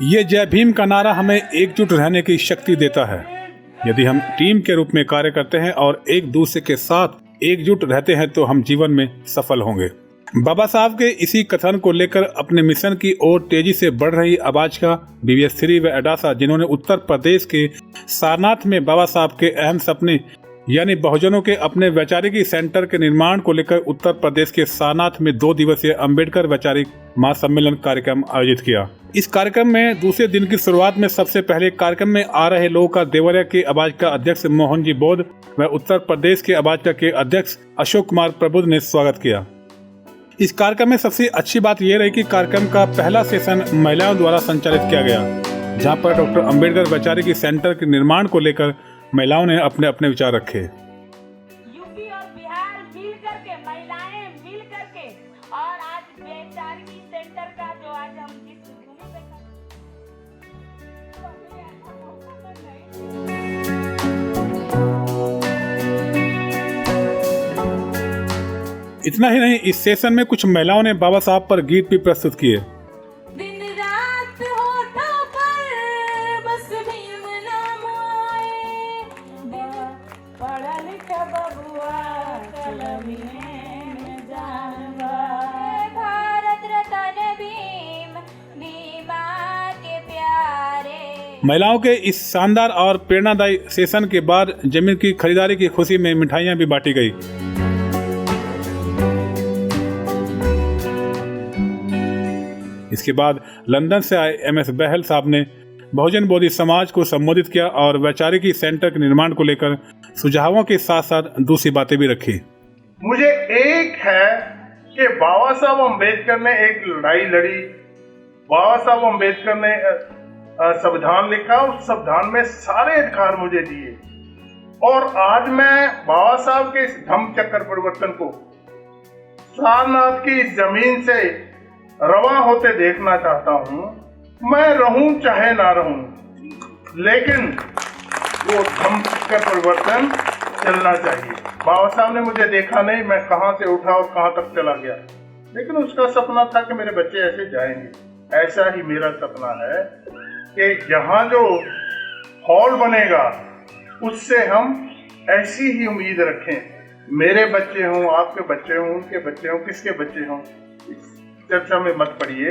ये जय भीम का नारा हमें एकजुट रहने की शक्ति देता है। यदि हम टीम के रूप में कार्य करते हैं और एक दूसरे के साथ एकजुट रहते हैं तो हम जीवन में सफल होंगे। बाबा साहब के इसी कथन को लेकर अपने मिशन की ओर तेजी से बढ़ रही अबाजका, BVS3 व एडासा, जिन्होंने उत्तर प्रदेश के सारनाथ में बाबा साहब के अहम सपने यानी बहुजनों के अपने वैचारिकी सेंटर के निर्माण को लेकर उत्तर प्रदेश के सारनाथ में 2 दिवसीय अम्बेडकर वैचारिक महासम्मेलन कार्यक्रम आयोजित किया। इस कार्यक्रम में दूसरे दिन की शुरुआत में सबसे पहले कार्यक्रम में आ रहे लोगों का देवरिया के अबाजका अध्यक्ष मोहन जी बोध व उत्तर प्रदेश के अबाजका के अध्यक्ष अशोक कुमार प्रबुद्ध ने स्वागत किया। इस कार्यक्रम में सबसे अच्छी बात यह रही कि कार्यक्रम का पहला सेशन महिलाओं द्वारा संचालित किया गया, जहां पर डॉक्टर अम्बेडकर वैचारिकी सेंटर के निर्माण को लेकर महिलाओं ने अपने अपने विचार रखे। यूपी और बिहार मिल करके, महिलाएं मिल करके, और आज वैचारिकी सेंटर का जो आज हम जिस भूमि पे इतना ही नहीं, इस सेशन में कुछ महिलाओं ने बाबा साहब पर गीत भी प्रस्तुत किए। दिन रात होठों पर बस भीम नाम आए, पढ़ा लिखा बबुआ कलमी में जानवा, भारत रत्न भीम भीमा के प्यारे। महिलाओं के इस शानदार और प्रेरणादायी सेशन के बाद जमीन की खरीदारी की खुशी में मिठाइयां भी बांटी गई। इसके बाद लंदन से आए MS बहल साहब ने बहुजन बोधी समाज को संबोधित किया और वैचारिकी सेंटर के निर्माण को लेकर सुझावों के साथ साथ दूसरी बातें भी रखी। मुझे एक है कि बाबा साहब अम्बेडकर ने एक लड़ाई लड़ी, बाबा साहब अम्बेडकर ने संविधान लिखा, उस संविधान में सारे अधिकार मुझे दिए, और आज मैं बाबा साहब के इस धम्म चक्र परिवर्तन को सारनाथ की जमीन से रवा होते देखना चाहता हूं। मैं रहूं चाहे ना रहूं, लेकिन वो धम्म चक्र परिवर्तन चलना चाहिए। बाबा साहब ने मुझे देखा नहीं, मैं कहां से उठा और कहां तक चला गया, लेकिन उसका सपना था कि मेरे बच्चे ऐसे जाएंगे। ऐसा ही मेरा सपना है कि जहां जो हॉल बनेगा उससे हम ऐसी ही उम्मीद रखें। मेरे बच्चे हों, आपके बच्चे हों, उनके बच्चे हों, किसके बच्चे हों, इस चर्चा में मत पड़िए।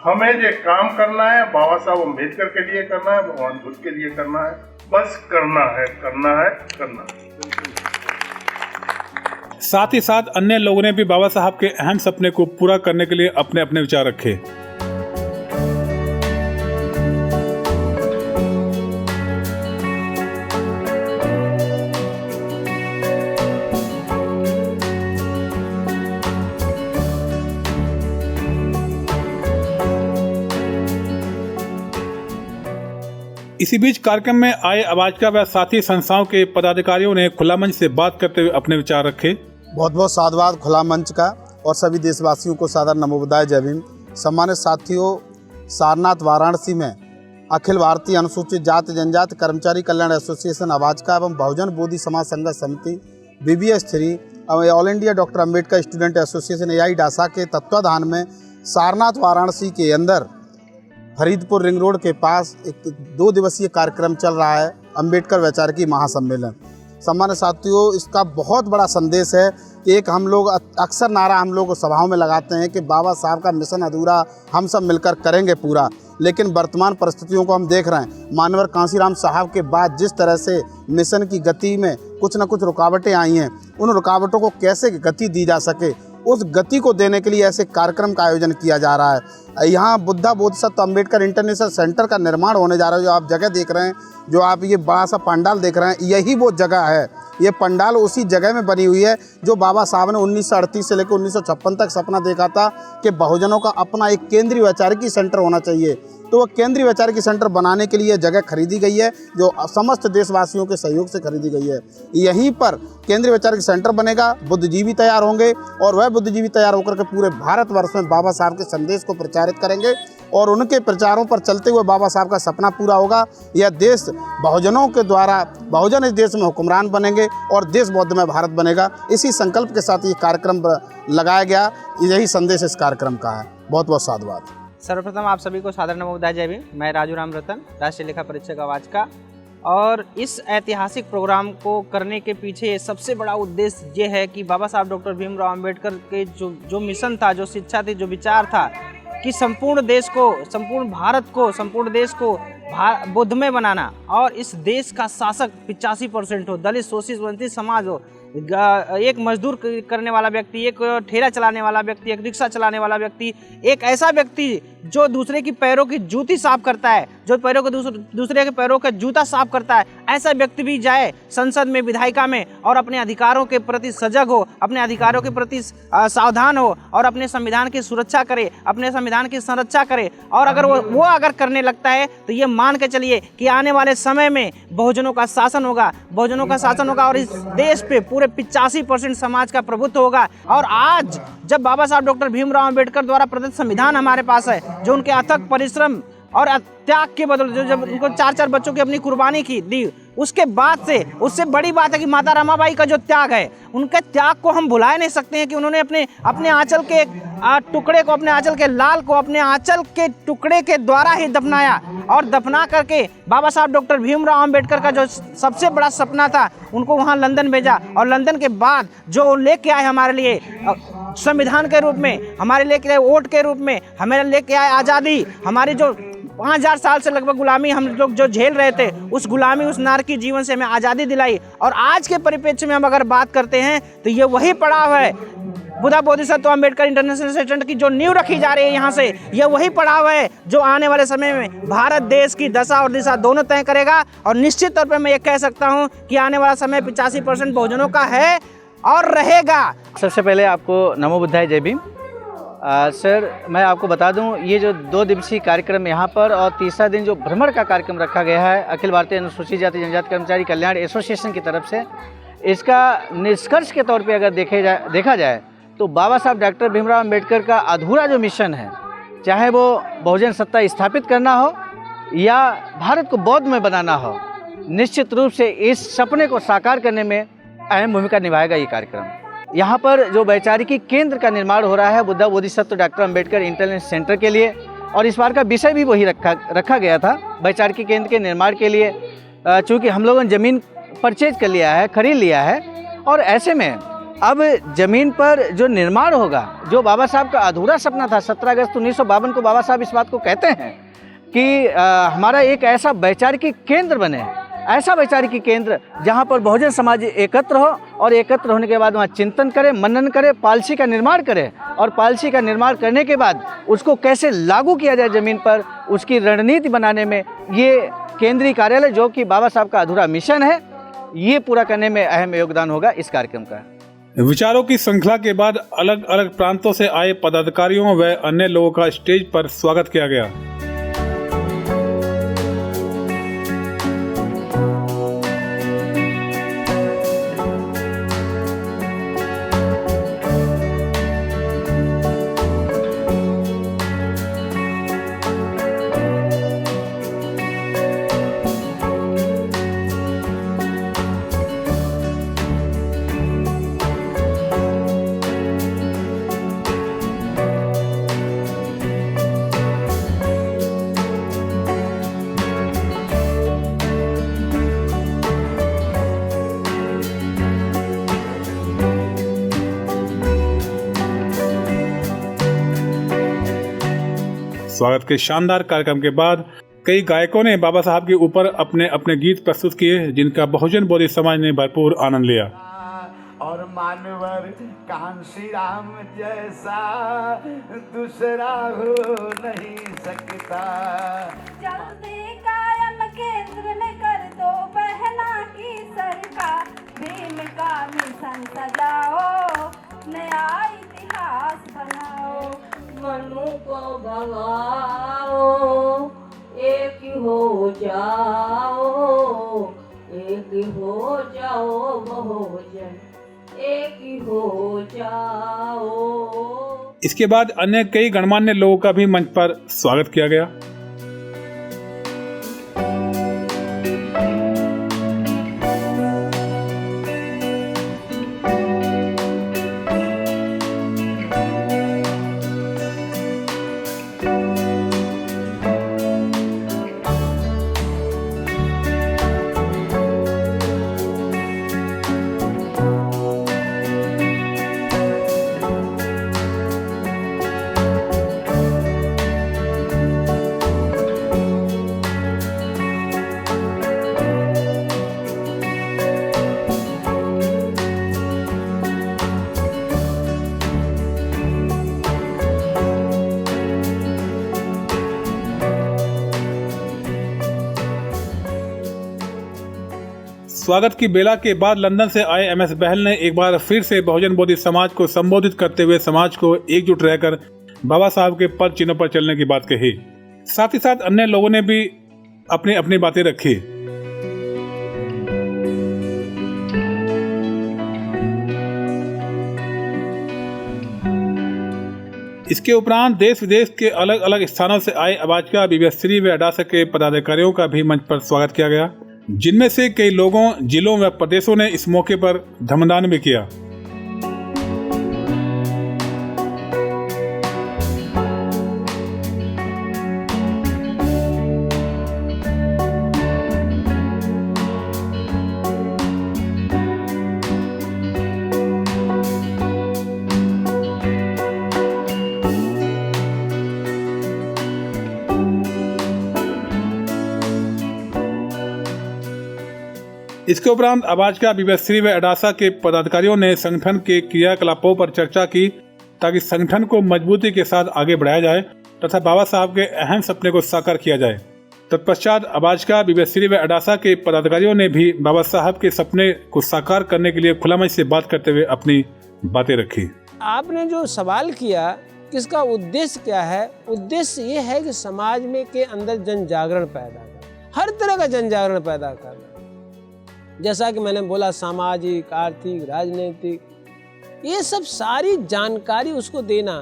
हमें जो काम करना है बाबा साहब अम्बेडकर के लिए करना है, भगवान बुद्ध के लिए करना है, बस करना है, करना है, करना है। साथ ही साथ अन्य लोगों ने भी बाबा साहब के अहम सपने को पूरा करने के लिए अपने अपने विचार रखे। इसी बीच कार्यक्रम में आए अबाजका व साथी संस्थाओं के पदाधिकारियों ने खुला मंच से बात करते हुए अपने विचार रखे। बहुत बहुत साधुवाद खुला मंच का, और सभी देशवासियों को सादर नमोबुदाय जय भीम। सम्मानित साथियों, सारनाथ वाराणसी में अखिल भारतीय अनुसूचित जाति जनजाति कर्मचारी कल्याण एसोसिएशन अबाजका एवं बहुजन बोधि समाज संघर्ष समिति BVS3 all India doctor Ambedkar student association AIDASA के तत्वाधान में सारनाथ वाराणसी के अंदर फरीदपुर रिंग रोड के पास एक 2 दिवसीय कार्यक्रम चल रहा है, अम्बेडकर वैचारिकी महासम्मेलन। सम्मानित साथियों, इसका बहुत बड़ा संदेश है कि एक हम लोग अक्सर नारा हम लोग सभाओं में लगाते हैं कि बाबा साहब का मिशन अधूरा, हम सब मिलकर करेंगे पूरा, लेकिन वर्तमान परिस्थितियों को हम देख रहे हैं। मानवर कांशीराम साहब के बाद जिस तरह से मिशन की गति में कुछ न कुछ रुकावटें आई हैं, उन रुकावटों को कैसे गति दी जा सके, उस गति को देने के लिए ऐसे कार्यक्रम का आयोजन किया जा रहा है। यहाँ बुद्धा बोधिसत्व अम्बेडकर इंटरनेशनल सेंटर का निर्माण होने जा रहा है। जो आप जगह देख रहे हैं, जो आप ये बड़ा सा पंडाल देख रहे हैं, यही वो जगह है। ये पंडाल उसी जगह में बनी हुई है जो बाबा साहब ने 1938 से लेकर 1956 तक सपना देखा था कि बहुजनों का अपना एक केंद्रीय वैचारिकी सेंटर होना चाहिए। तो वो केंद्रीय वैचारिकी सेंटर बनाने के लिए जगह खरीदी गई है, जो समस्त देशवासियों के सहयोग से खरीदी गई है। यहीं पर केंद्रीय वैचारिक सेंटर बनेगा, बुद्धिजीवी तैयार होंगे, और वह बुद्धिजीवी तैयार होकर के पूरे भारतवर्ष में बाबा साहब के संदेश को प्रचार प्रचारित करेंगे और उनके प्रचारों पर चलते हुए बाबा साहब का सपना पूरा होगा। यह देश बहुजनों के द्वारा, बहुजन इस देश में हुक्मरान बनेंगे और देश बौद्धमय भारत बनेगा। इसी संकल्प के साथ ये कार्यक्रम लगाया गया, यही संदेश इस कार्यक्रम का है। बहुत बहुत साधुवाद। सर्वप्रथम आप सभी को सादर नमोबुद्धाय जय भीम। मैं राजू राम रतन, राष्ट्रीय लेखा परीक्षक आवाज का, और इस ऐतिहासिक प्रोग्राम को करने के पीछे सबसे बड़ा उद्देश्य ये है कि बाबा साहब डॉक्टर भीमराव अंबेडकर के जो मिशन था, जो शिक्षा थी, जो विचार था कि संपूर्ण देश को, संपूर्ण भारत को, संपूर्ण देश को बुद्धमय बनाना, और इस देश का शासक 85% हो, दलित, शोषित, वंचित समाज हो, एक मजदूर करने वाला व्यक्ति, एक ठेला चलाने वाला व्यक्ति, एक रिक्शा चलाने वाला व्यक्ति, एक ऐसा व्यक्ति जो दूसरे की पैरों की जूती साफ करता है, जो दूसरे के पैरों का जूता साफ करता है, ऐसा व्यक्ति भी जाए संसद में, विधायिका में, और अपने अधिकारों के प्रति सजग हो, अपने अधिकारों के प्रति सावधान हो, और अपने संविधान की सुरक्षा करे, अपने संविधान की संरक्षा करे। और अगर वो अगर करने लगता है तो ये मान के चलिए कि आने वाले समय में बहुजनों का शासन होगा, बहुजनों का शासन होगा, और इस देश पे पूरे 85% समाज का प्रभुत्व होगा। और आज जब बाबा साहब डॉक्टर भीमराव अंबेडकर द्वारा प्रदत्त संविधान हमारे पास है, जो उनके अथक परिश्रम और त्याग के बदले, जो जब उनको 4 बच्चों की अपनी कुर्बानी की दी, उसके बाद से, उससे बड़ी बात है कि माता रमाबाई का जो त्याग है, उनके त्याग को हम भुला नहीं सकते हैं कि उन्होंने अपने आंचल के टुकड़े को, अपने आंचल के लाल को अपने आंचल के टुकड़े के द्वारा ही दफनाया, और दफना करके बाबा साहब डॉक्टर भीमराव अंबेडकर का जो सबसे बड़ा सपना था, उनको वहाँ लंदन भेजा, और लंदन के बाद जो लेके आए हमारे लिए संविधान के रूप में, हमारे लेके आए वोट के रूप में, हमें लेके आए आज़ादी, हमारी जो 5000 साल से लगभग गुलामी हम लोग जो झेल रहे थे, उस गुलामी, उस नारकी जीवन से हमें आज़ादी दिलाई। और आज के परिप्रेक्ष्य में हम अगर बात करते हैं तो ये वही पड़ाव है, बुद्धा बोधिसत्व अम्बेडकर इंटरनेशनल सेंटर की जो नींव रखी जा रही है यहाँ से, ये वही पड़ाव है जो आने वाले समय में भारत देश की दशा और दिशा दोनों तय करेगा। और निश्चित तौर पर मैं ये कह सकता हूँ कि आने वाला समय 85% बहुजनों का है और रहेगा। सबसे पहले आपको नमो बुद्धाय जय भीम। सर, मैं आपको बता दूं, ये जो 2 दिवसीय कार्यक्रम यहाँ पर और तीसरा दिन जो भ्रमण का कार्यक्रम रखा गया है अखिल भारतीय अनुसूचित जाति जनजाति कर्मचारी कल्याण एसोसिएशन की तरफ से, इसका निष्कर्ष के तौर पे अगर देखा जाए तो बाबा साहब डॉक्टर भीमराव अंबेडकर का अधूरा जो मिशन है, चाहे वो बहुजन सत्ता स्थापित करना हो या भारत को बौद्धमय बनाना हो, निश्चित रूप से इस सपने को साकार करने में अहम भूमिका निभाएगा ये कार्यक्रम। यहाँ पर जो वैचारिकी केंद्र का निर्माण हो रहा है Buddha Bodhisattva doctor Ambedkar international centre के लिए, और इस बार का विषय भी वही रखा गया था वैचारिकी केंद्र के निर्माण के लिए। चूँकि हम लोगों ने ज़मीन परचेज कर लिया है, खरीद लिया है, और ऐसे में अब ज़मीन पर जो निर्माण होगा, जो बाबा साहब का अधूरा सपना था, 17 अगस्त 1952 को बाबा साहब इस बात को कहते हैं कि हमारा एक ऐसा वैचारिकी केंद्र बने, ऐसा वैचारिकी केंद्र जहां पर बहुजन समाज एकत्र हो, और एकत्र होने के बाद वहां चिंतन करे, मनन करे, पॉलिसी का निर्माण करे, और पॉलिसी का निर्माण करने के बाद उसको कैसे लागू किया जाए ज़मीन पर, उसकी रणनीति बनाने में ये केंद्रीय कार्यालय, जो कि बाबा साहब का अधूरा मिशन है, ये पूरा करने में अहम योगदान होगा इस कार्यक्रम का। विचारों की श्रृंखला के बाद अलग अलग प्रांतों से आए पदाधिकारियों व अन्य लोगों का स्टेज पर स्वागत किया गया। स्वागत के शानदार कार्यक्रम के बाद कई गायकों ने बाबा साहब के ऊपर अपने अपने गीत प्रस्तुत किए, जिनका बहुजन बोधि समाज ने भरपूर आनंद लिया। और मानवर कांसी राम जैसा दूसरा हो नहीं सकता। जल्दी कायम केंद्र में कर दो बहना की सरकार, भीम का मिशन सजाओ, नया इतिहास बनाओ, मनु को भगाओ, एक हो जाओ, एक हो जाओ बहुजन, एक हो जाओ। इसके बाद अन्य कई गणमान्य लोगों का भी मंच पर स्वागत किया गया। स्वागत की बेला के बाद लंदन से आए एमएस बहल ने एक बार फिर से बहुजन बोधी समाज को संबोधित करते हुए समाज को एकजुट रहकर बाबा साहब के पद चिन्हों पर चलने की बात कही। साथ ही साथ अन्य लोगों ने भी अपनी अपनी बातें रखी। इसके उपरांत देश विदेश के अलग अलग स्थानों से आए अबाजका, बीबीएसरी व अडासा के पदाधिकारियों का भी मंच पर स्वागत किया गया, जिनमें से कई लोगों, जिलों व प्रदेशों ने इस मौके पर धर्मदान भी किया। इसके उपरांत अबाजका, बीबीएसरी व अडासा के पदाधिकारियों ने संगठन के क्रियाकलापों पर चर्चा की ताकि संगठन को मजबूती के साथ आगे बढ़ाया जाए तथा बाबा साहब के अहम सपने को साकार किया जाए। तत्पश्चात अबाजका, बीबीएसरी व अडासा के पदाधिकारियों ने भी बाबा साहब के सपने को साकार करने के लिए खुला मंच से बात करते हुए अपनी बातें रखी। आपने जो सवाल किया कि इसका उद्देश्य क्या है, उद्देश्य ये है कि समाज में के अंदर जन जागरण पैदा करना, हर तरह का जन जागरण पैदा करना। जैसा कि मैंने बोला, सामाजिक, आर्थिक, राजनीतिक, ये सब सारी जानकारी उसको देना।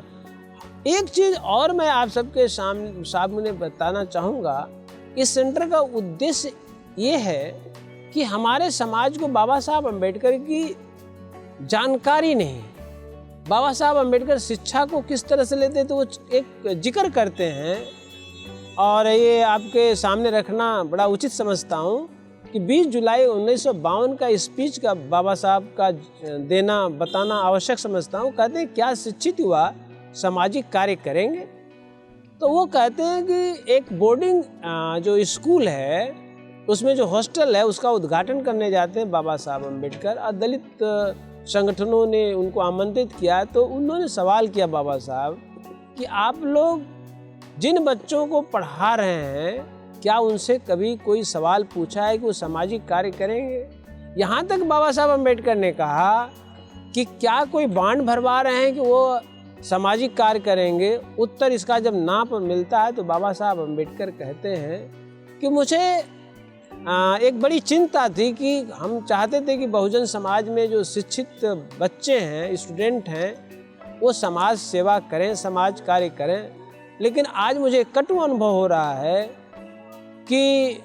एक चीज़ और मैं आप सबके सामने बताना चाहूँगा, इस सेंटर का उद्देश्य ये है कि हमारे समाज को बाबा साहब अम्बेडकर की जानकारी नहीं, बाबा साहब अम्बेडकर शिक्षा को किस तरह से लेते तो वो एक जिक्र करते हैं, और ये आपके सामने रखना बड़ा उचित समझता हूँ कि 20 जुलाई 1952 का स्पीच का बाबा साहब का देना बताना आवश्यक समझता हूँ। कहते हैं क्या शिक्षित हुआ सामाजिक कार्य करेंगे। तो वो कहते हैं कि एक बोर्डिंग जो स्कूल है उसमें जो हॉस्टल है उसका उद्घाटन करने जाते हैं बाबा साहब अम्बेडकर, और दलित संगठनों ने उनको आमंत्रित किया। तो उन्होंने सवाल किया बाबा साहब कि आप लोग जिन बच्चों को पढ़ा रहे हैं क्या उनसे कभी कोई सवाल पूछा है कि वो सामाजिक कार्य करेंगे। यहाँ तक बाबा साहब अम्बेडकर ने कहा कि क्या कोई बांड भरवा रहे हैं कि वो सामाजिक कार्य करेंगे। उत्तर इसका जब ना पर मिलता है तो बाबा साहब अम्बेडकर कहते हैं कि मुझे एक बड़ी चिंता थी कि हम चाहते थे कि बहुजन समाज में जो शिक्षित बच्चे हैं, स्टूडेंट हैं, वो समाज सेवा करें, समाज कार्य करें। लेकिन आज मुझे कटु अनुभव हो रहा है कि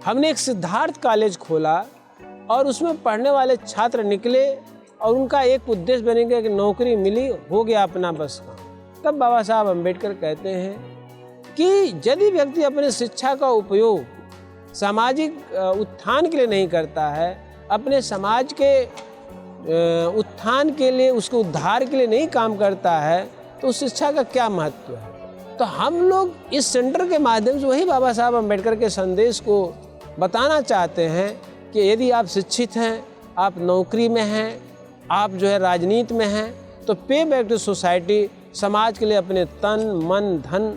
हमने एक सिद्धार्थ कॉलेज खोला और उसमें पढ़ने वाले छात्र निकले और उनका एक उद्देश्य बन गया कि नौकरी मिली, हो गया अपना बस का। तब बाबा साहब अम्बेडकर कहते हैं कि यदि व्यक्ति अपने शिक्षा का उपयोग सामाजिक उत्थान के लिए नहीं करता है, अपने समाज के उत्थान के लिए, उसके उद्धार के लिए नहीं काम करता है, तो उस शिक्षा का क्या महत्व है। तो हम लोग इस सेंटर के माध्यम से वही बाबा साहब अम्बेडकर के संदेश को बताना चाहते हैं कि यदि आप शिक्षित हैं, आप नौकरी में हैं, आप जो है राजनीति में हैं, तो पे बैक टू सोसाइटी, समाज के लिए अपने तन मन धन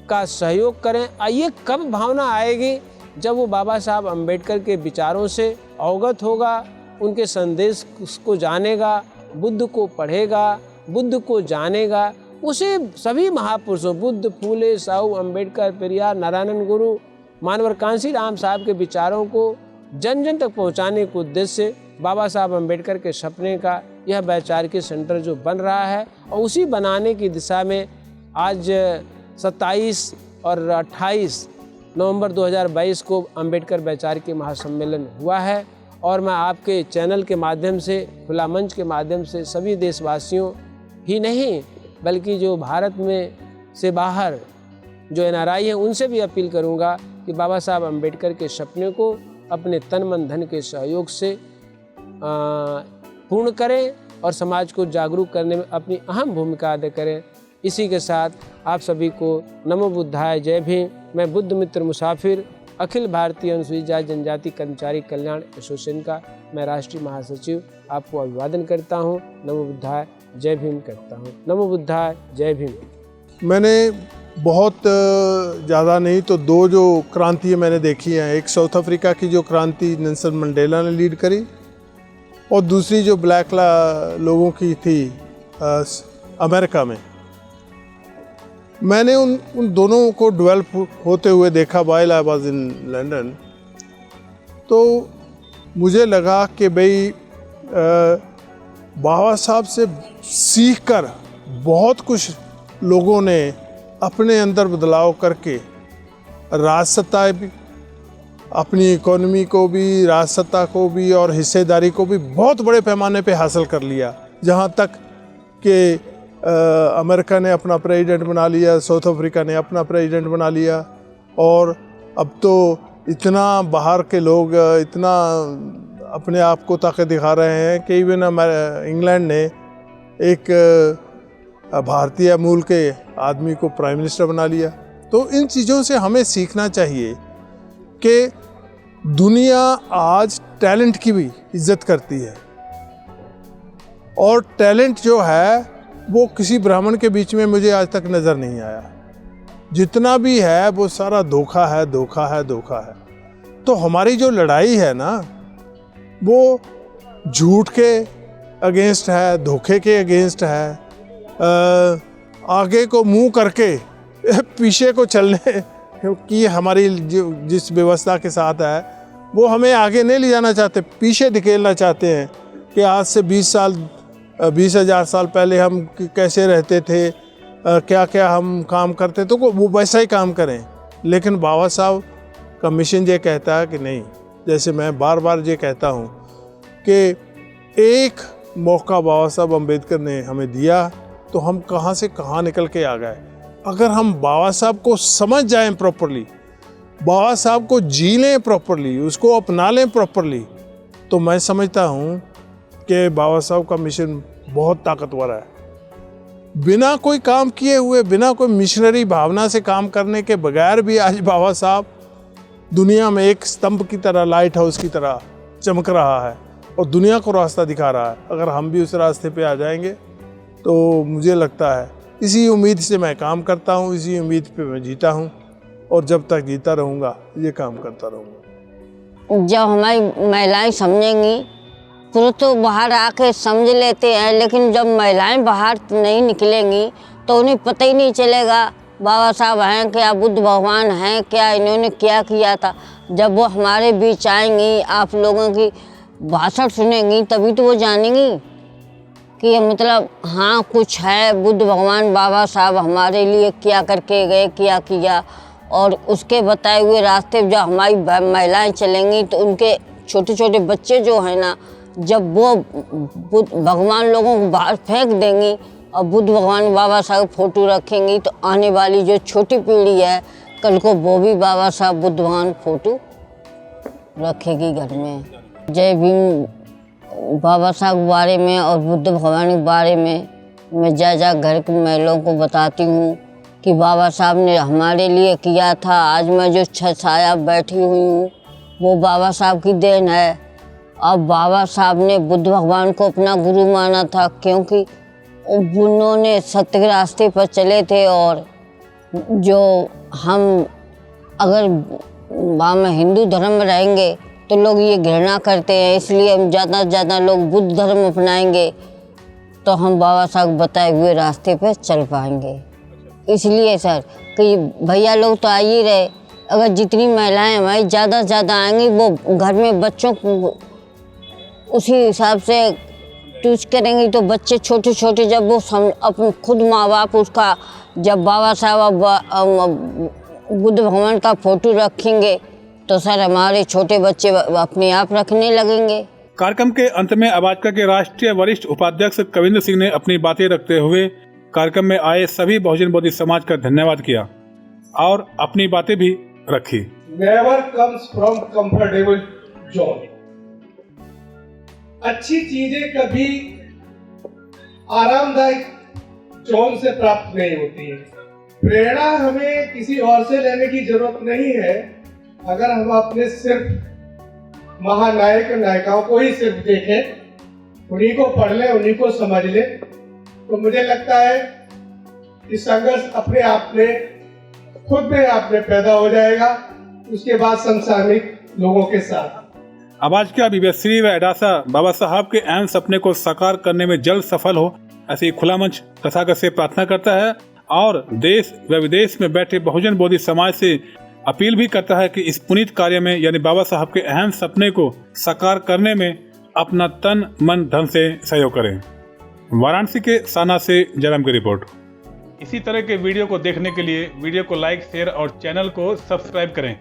का सहयोग करें। ये कब भावना आएगी, जब वो बाबा साहब अम्बेडकर के विचारों से अवगत होगा, उनके संदेश को जानेगा, बुद्ध को पढ़ेगा, बुद्ध को जानेगा। उसे सभी महापुरुषों, बुद्ध, फूले, साहू, अम्बेडकर, पेरियार, नारायण गुरु, मानवर कांशीराम साहब के विचारों को जन जन तक पहुंचाने के उद्देश्य से बाबा साहब अम्बेडकर के सपने का यह वैचारिकी सेंटर जो बन रहा है, और उसी बनाने की दिशा में आज 27 और 28 नवंबर 2022 को अंबेडकर वैचारिकी महासम्मेलन हुआ है। और मैं आपके चैनल के माध्यम से, खुला मंच के माध्यम से सभी देशवासियों ही नहीं बल्कि जो भारत में से बाहर जो NRI हैं उनसे भी अपील करूंगा कि बाबा साहब अंबेडकर के सपने को अपने तन मन धन के सहयोग से पूर्ण करें और समाज को जागरूक करने में अपनी अहम भूमिका अदा करें। इसी के साथ आप सभी को नमो बुद्धाय, जय भीम। मैं बुद्ध मित्र मुसाफिर, अखिल भारतीय अनुसूचित जाति जनजाति कर्मचारी कल्याण एसोसिएशन का मैं राष्ट्रीय महासचिव आपको अभिवादन करता हूँ। नमो बुद्धाय, जय भीम करता हूँ। नमो बुद्धाय, जय भीम। मैंने बहुत ज़्यादा नहीं तो 2 जो क्रांतियाँ मैंने देखी हैं। एक साउथ अफ्रीका की जो क्रांति नेल्सन मंडेला ने लीड करी, और दूसरी जो ब्लैक लोगों की थी अमेरिका में। मैंने उन दोनों को डेवलप होते हुए देखा while I was in London. तो मुझे लगा कि भाई बाबा साहब से सीखकर बहुत कुछ लोगों ने अपने अंदर बदलाव करके राजसत्ता भी, अपनी इकोनॉमी को भी, राजसत्ता को भी और हिस्सेदारी को भी बहुत बड़े पैमाने पे हासिल कर लिया। जहाँ तक कि अमेरिका ने अपना प्रेसिडेंट बना लिया, साउथ अफ्रीका ने अपना प्रेसिडेंट बना लिया, और अब तो इतना बाहर के लोग इतना अपने आप को ताकत दिखा रहे हैं कि इवन इंग्लैंड ने एक भारतीय मूल के आदमी को प्राइम मिनिस्टर बना लिया। तो इन चीज़ों से हमें सीखना चाहिए कि दुनिया आज टैलेंट की भी इज्जत करती है, और टैलेंट जो है वो किसी ब्राह्मण के बीच में मुझे आज तक नज़र नहीं आया। जितना भी है वो सारा धोखा है, धोखा है, धोखा है। तो हमारी जो लड़ाई है ना, वो झूठ के अगेंस्ट है, धोखे के अगेंस्ट है। आगे को मुंह करके पीछे को चलने की हमारी जिस व्यवस्था के साथ है वो हमें आगे नहीं ले जाना चाहते, पीछे धकेलना चाहते हैं कि आज से 20,000 साल पहले हम कैसे रहते थे, क्या क्या हम काम करते, तो वो वैसा ही काम करें। लेकिन बाबा साहब का मिशन ये कहता है कि नहीं, जैसे मैं बार बार ये कहता हूँ कि एक मौका बाबा साहब अम्बेडकर ने हमें दिया तो हम कहाँ से कहाँ निकल के आ गए। अगर हम बाबा साहब को समझ जाएं प्रॉपरली, बाबा साहब को जी लें प्रॉपरली, उसको अपना लें प्रॉपरली, तो मैं समझता हूँ कि बाबा साहब का मिशन बहुत ताकतवर है। बिना कोई काम किए हुए, बिना कोई मिशनरी भावना से काम करने के बगैर भी आज बाबा साहब दुनिया में एक स्तंभ की तरह, लाइट हाउस की तरह चमक रहा है और दुनिया को रास्ता दिखा रहा है। अगर हम भी उस रास्ते पे आ जाएंगे तो मुझे लगता है, इसी उम्मीद से मैं काम करता हूँ, इसी उम्मीद पे मैं जीता हूँ, और जब तक जीता रहूँगा ये काम करता रहूँगा। जब हमारी महिलाएं समझेंगी, पुरुष तो बाहर आके समझ लेते हैं, लेकिन जब महिलाएं बाहर नहीं निकलेंगी तो उन्हें पता ही नहीं चलेगा बाबा साहब हैं क्या, बुद्ध भगवान हैं क्या, इन्होंने क्या किया था। जब वो हमारे बीच आएंगी, आप लोगों की भाषण सुनेंगी, तभी तो वो जानेंगी कि मतलब हाँ कुछ है, बुद्ध भगवान बाबा साहब हमारे लिए क्या करके गए, क्या किया। और उसके बताए हुए रास्ते जब हमारी महिलाएं चलेंगी तो उनके छोटे छोटे बच्चे जो हैं ना, जब वो भगवान लोगों को बाहर फेंक देंगी और बुद्ध भगवान बाबा साहब फोटो रखेंगी, तो आने वाली जो छोटी पीढ़ी है कल को वो भी बाबा साहब बुद्ध भगवान फोटो रखेगी घर में। जय भीम बाबा साहब के बारे में और बुद्ध भगवान के बारे में मैं जा घर की महिलाओं को बताती हूँ कि बाबा साहब ने हमारे लिए किया था। आज मैं जो छाया बैठी हुई हूँ वो बाबा साहब की देन है। अब बाबा साहब ने बुद्ध भगवान को अपना गुरु माना था, क्योंकि उन्होंने सत्य के रास्ते पर चले थे। और जो हम अगर हम हिंदू धर्म में रहेंगे तो लोग ये घृणा करते हैं, इसलिए हम ज़्यादा से ज़्यादा लोग बुद्ध धर्म अपनाएंगे तो हम बाबा साहब बताए हुए रास्ते पर चल पाएंगे। इसलिए सर कि भैया लोग तो आ ही रहे, अगर जितनी महिलाएं हमारी ज़्यादा से ज़्यादा आएंगी वो घर में बच्चों को उसी हिसाब से टूच करेंगी तो बच्चे छोटे छोटे जब वो अपने खुद माँ बाप उसका जब बाबा साहब बुद्ध भगवान का फोटो रखेंगे तो सर हमारे छोटे बच्चे अपने आप रखने लगेंगे। कार्यक्रम के अंत में अबाजका के राष्ट्रीय वरिष्ठ उपाध्यक्ष कविंद्र सिंह ने अपनी बातें रखते हुए कार्यक्रम में आए सभी बहुजन बोधि समाज का धन्यवाद किया और अपनी बातें भी रखी। Never comes from comfortable zone. अच्छी चीजें कभी आरामदायक जोन से प्राप्त नहीं होती है। प्रेरणा हमें किसी और से लेने की जरूरत नहीं है। अगर हम अपने सिर्फ महानायक नायिकाओं को ही सिर्फ देखें, उन्हीं को पढ़ लें, उन्हीं को समझ लें, तो मुझे लगता है कि संघर्ष अपने आप में खुद में आप में पैदा हो जाएगा। उसके बाद समसामयिक लोगों के साथ अबाजका, विवेश्री व एडासा बाबा साहब के अहम सपने को साकार करने में जल्द सफल हो, ऐसी खुला मंच तथागत से प्रार्थना करता है और देश व विदेश में बैठे बहुजन बोधि समाज से अपील भी करता है कि इस पुनीत कार्य में यानी बाबा साहब के अहम सपने को साकार करने में अपना तन मन धन से सहयोग करें। वाराणसी के साना से जयराम की रिपोर्ट। इसी तरह के वीडियो को देखने के लिए वीडियो को लाइक, शेयर और चैनल को सब्सक्राइब करें।